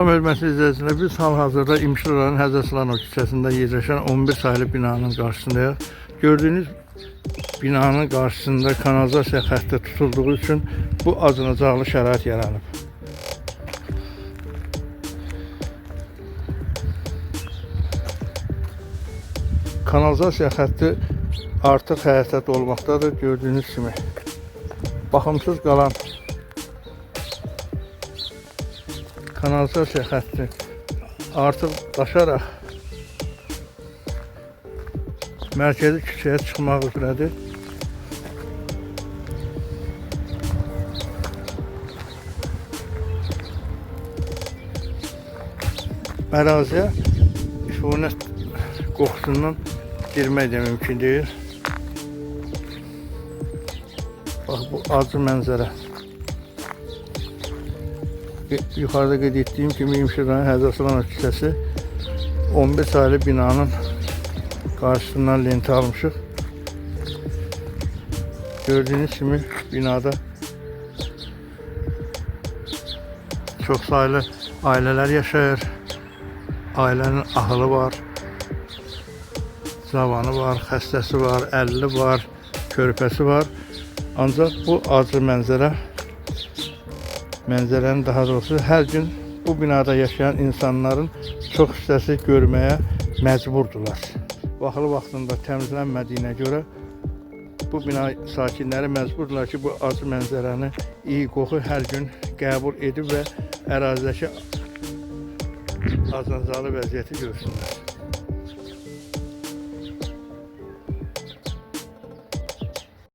Hörmətli izləyicilər, biz hal-hazırda İmişli rayonu Həzrəslanov küçəsində yerləşən 11 saylı binanın qarşısındayıq. Gördüyünüz binanın qarşısında kanalizasiya xətti tutulduğu üçün bu acınacaqlı şərait yaranıb. Kanalizasiya xətti artıq həyata olmaqdadır, gördüyünüz kimi. Baxımsız qalan kanalizasiya xətti artıq daşaraq mərkəzi küçəyə çıxmaq üzrədir. Əraziyə üfunət qoxusundan girmək də mümkün deyil. Bax, bu acı mənzərə. Yuxarıda qeyd etdiyim kimi İmişli rayonu Həzrəslanov küçəsi 11 saylı binanın qarşısından lenti almışıq. Gördüyünüz kimi binada çox saylı ailələr yaşayır. Ailənin ahılı var, cavanı var, xəstəsi var, əlli var, körpəsi var. Ancaq bu acı mənzərənin daha doğrusu hər gün bu binada yaşayan insanların çox hissəsi görməyə məcburdular. Vaxtlı vaxtında təmizlənmədiyinə görə bu bina sakinləri məcburdular ki, bu acı mənzərəni, iyi qoxu hər gün qəbul edib və ərazidəki acınacaqlı vəziyyəti görsünlər.